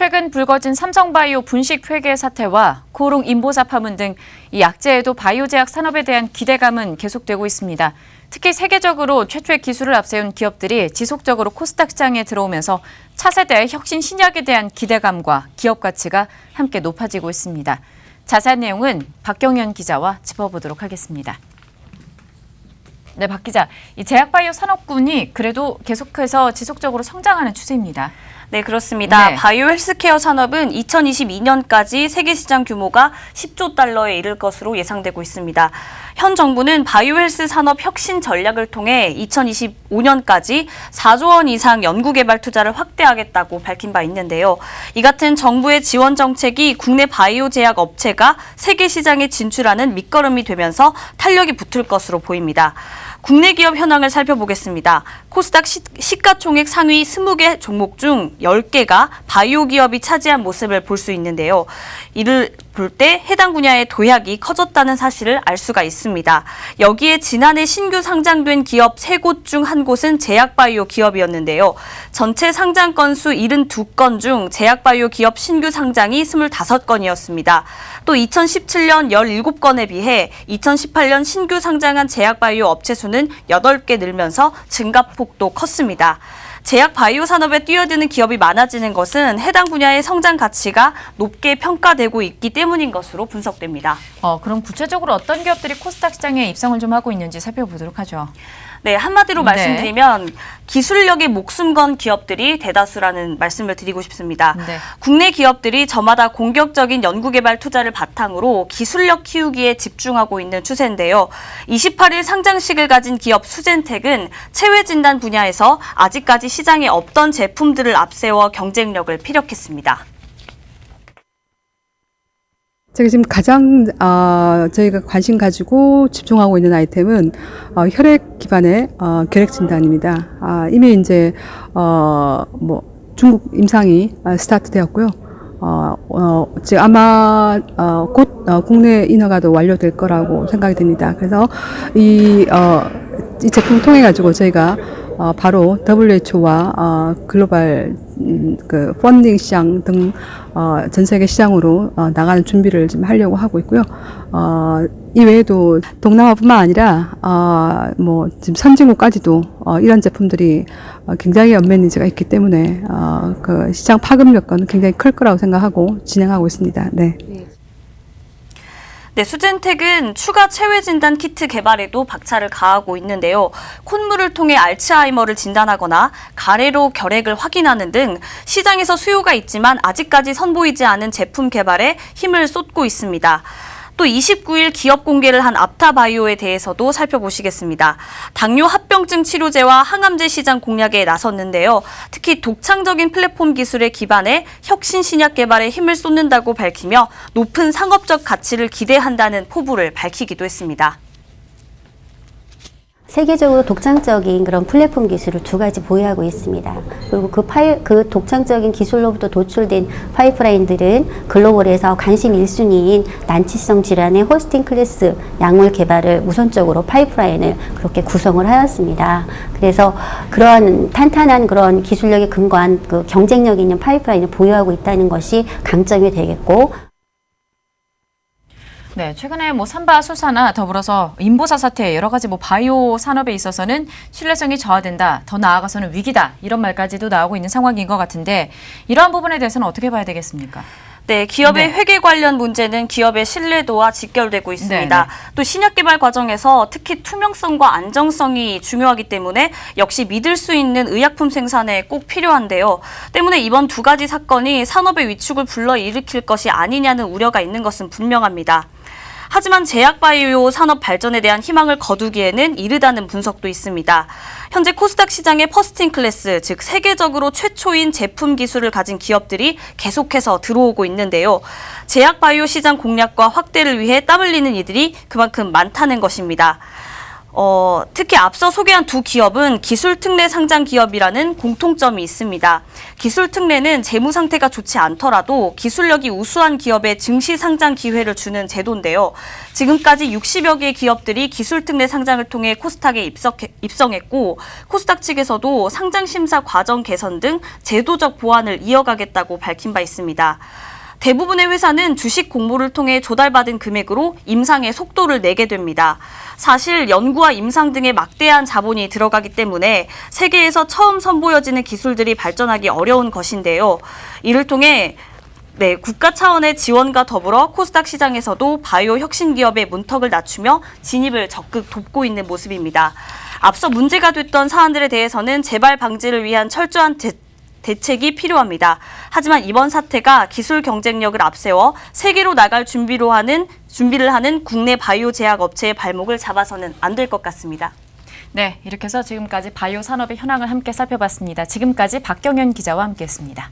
최근 불거진 삼성바이오 분식 회계 사태와 코오롱 인보사 파문 등 이 약제에도 바이오 제약 산업에 대한 기대감은 계속되고 있습니다. 특히 세계적으로 최초의 기술을 앞세운 기업들이 지속적으로 코스닥 시장에 들어오면서 차세대 혁신 신약에 대한 기대감과 기업 가치가 함께 높아지고 있습니다. 자세한 내용은 박경현 기자와 짚어보도록 하겠습니다. 네, 박 기자. 이 제약바이오 산업군이 그래도 계속해서 지속적으로 성장하는 추세입니다. 네, 그렇습니다. 네. 바이오 헬스케어 산업은 2022년까지 세계 시장 규모가 10조 달러에 이를 것으로 예상되고 있습니다. 현 정부는 바이오 헬스 산업 혁신 전략을 통해 2025년까지 4조 원 이상 연구개발 투자를 확대하겠다고 밝힌 바 있는데요. 이 같은 정부의 지원 정책이 국내 바이오 제약 업체가 세계 시장에 진출하는 밑거름이 되면서 탄력이 붙을 것으로 보입니다. 국내 기업 현황을 살펴보겠습니다. 코스닥 시가총액 상위 20개 종목 중 10개가 바이오 기업이 차지한 모습을 볼 수 있는데요. 이를 볼 때 해당 분야의 도약이 커졌다는 사실을 알 수가 있습니다. 여기에 지난해 신규 상장된 기업 3곳 중 한 곳은 제약바이오 기업이었는데요. 전체 상장 건수 72건 중 제약바이오 기업 신규 상장이 25건이었습니다. 또 2017년 17건에 비해 2018년 신규 상장한 제약바이오 업체 수는 8개 늘면서 증가폭도 컸습니다. 제약 바이오 산업에 뛰어드는 기업이 많아지는 것은 해당 분야의 성장 가치가 높게 평가되고 있기 때문인 것으로 분석됩니다. 그럼 구체적으로 어떤 기업들이 코스닥 시장에 입성을 좀 하고 있는지 살펴보도록 하죠. 네, 한마디로 말씀드리면 기술력에 목숨 건 기업들이 대다수라는 말씀을 드리고 싶습니다. 네. 국내 기업들이 저마다 공격적인 연구개발 투자를 바탕으로 기술력 키우기에 집중하고 있는 추세인데요. 28일 상장식을 가진 기업 수젠텍은 체외진단 분야에서 아직까지 시장에 없던 제품들을 앞세워 경쟁력을 피력했습니다. 제가 지금 가장 저희가 관심 가지고 집중하고 있는 아이템은 혈액 기반의 결핵 진단입니다. 이미 이제 중국 임상이 스타트되었고요. 지금 아마 곧 국내 인허가도 완료될 거라고 생각이 됩니다. 그래서 이 제품을 통해 가지고 저희가 바로 WHO와 글로벌 그 펀딩 시장 등 전 세계 시장으로 나가는 준비를 지금 하려고 하고 있고요. 이 외에도 동남아뿐만 아니라 지금 선진국까지도 이런 제품들이 굉장히 연맹 니즈가 있기 때문에 그 시장 파급 여건은 굉장히 클 거라고 생각하고 진행하고 있습니다. 네. 네, 수젠텍은 추가 체외 진단 키트 개발에도 박차를 가하고 있는데요. 콧물을 통해 알츠하이머를 진단하거나 가래로 결핵을 확인하는 등 시장에서 수요가 있지만 아직까지 선보이지 않은 제품 개발에 힘을 쏟고 있습니다. 또 29일 기업 공개를 한 앞타바이오에 대해서도 살펴보시겠습니다. 당뇨 합병증 치료제와 항암제 시장 공략에 나섰는데요. 특히 독창적인 플랫폼 기술에 기반해 혁신 신약 개발에 힘을 쏟는다고 밝히며 높은 상업적 가치를 기대한다는 포부를 밝히기도 했습니다. 세계적으로 독창적인 그런 플랫폼 기술을 2가지 보유하고 있습니다. 그리고 그 독창적인 기술로부터 도출된 파이프라인들은 글로벌에서 관심 1순위인 난치성 질환의 호스팅 클래스 약물 개발을 우선적으로 파이프라인을 그렇게 구성을 하였습니다. 그래서 그러한 탄탄한 그런 기술력에 근거한 그 경쟁력 있는 파이프라인을 보유하고 있다는 것이 강점이 되겠고, 네, 최근에 삼바 수사나 더불어서 인보사 사태 여러 가지 바이오 산업에 있어서는 신뢰성이 저하된다, 더 나아가서는 위기다 이런 말까지도 나오고 있는 상황인 것 같은데 이러한 부분에 대해서는 어떻게 봐야 되겠습니까? 네, 기업의 회계 관련 문제는 기업의 신뢰도와 직결되고 있습니다. 네네. 또 신약 개발 과정에서 특히 투명성과 안정성이 중요하기 때문에 역시 믿을 수 있는 의약품 생산에 꼭 필요한데요. 때문에 이번 2가지 사건이 산업의 위축을 불러일으킬 것이 아니냐는 우려가 있는 것은 분명합니다. 하지만 제약바이오 산업 발전에 대한 희망을 거두기에는 이르다는 분석도 있습니다. 현재 코스닥 시장의 퍼스팅 클래스, 즉 세계적으로 최초인 제품 기술을 가진 기업들이 계속해서 들어오고 있는데요. 제약바이오 시장 공략과 확대를 위해 땀 흘리는 이들이 그만큼 많다는 것입니다. 특히 앞서 소개한 두 기업은 기술특례 상장 기업이라는 공통점이 있습니다. 기술특례는 재무 상태가 좋지 않더라도 기술력이 우수한 기업에 증시 상장 기회를 주는 제도인데요. 지금까지 60여 개의 기업들이 기술특례 상장을 통해 코스닥에 입성했고 코스닥 측에서도 상장 심사 과정 개선 등 제도적 보완을 이어가겠다고 밝힌 바 있습니다. 대부분의 회사는 주식 공모를 통해 조달받은 금액으로 임상의 속도를 내게 됩니다. 사실 연구와 임상 등의 막대한 자본이 들어가기 때문에 세계에서 처음 선보여지는 기술들이 발전하기 어려운 것인데요. 이를 통해 국가 차원의 지원과 더불어 코스닥 시장에서도 바이오 혁신 기업의 문턱을 낮추며 진입을 적극 돕고 있는 모습입니다. 앞서 문제가 됐던 사안들에 대해서는 재발 방지를 위한 철저한 대책이 필요합니다. 하지만 이번 사태가 기술 경쟁력을 앞세워 세계로 나갈 준비를 하는 국내 바이오 제약 업체의 발목을 잡아서는 안 될 것 같습니다. 네, 이렇게 해서 지금까지 바이오 산업의 현황을 함께 살펴봤습니다. 지금까지 박경현 기자와 함께했습니다.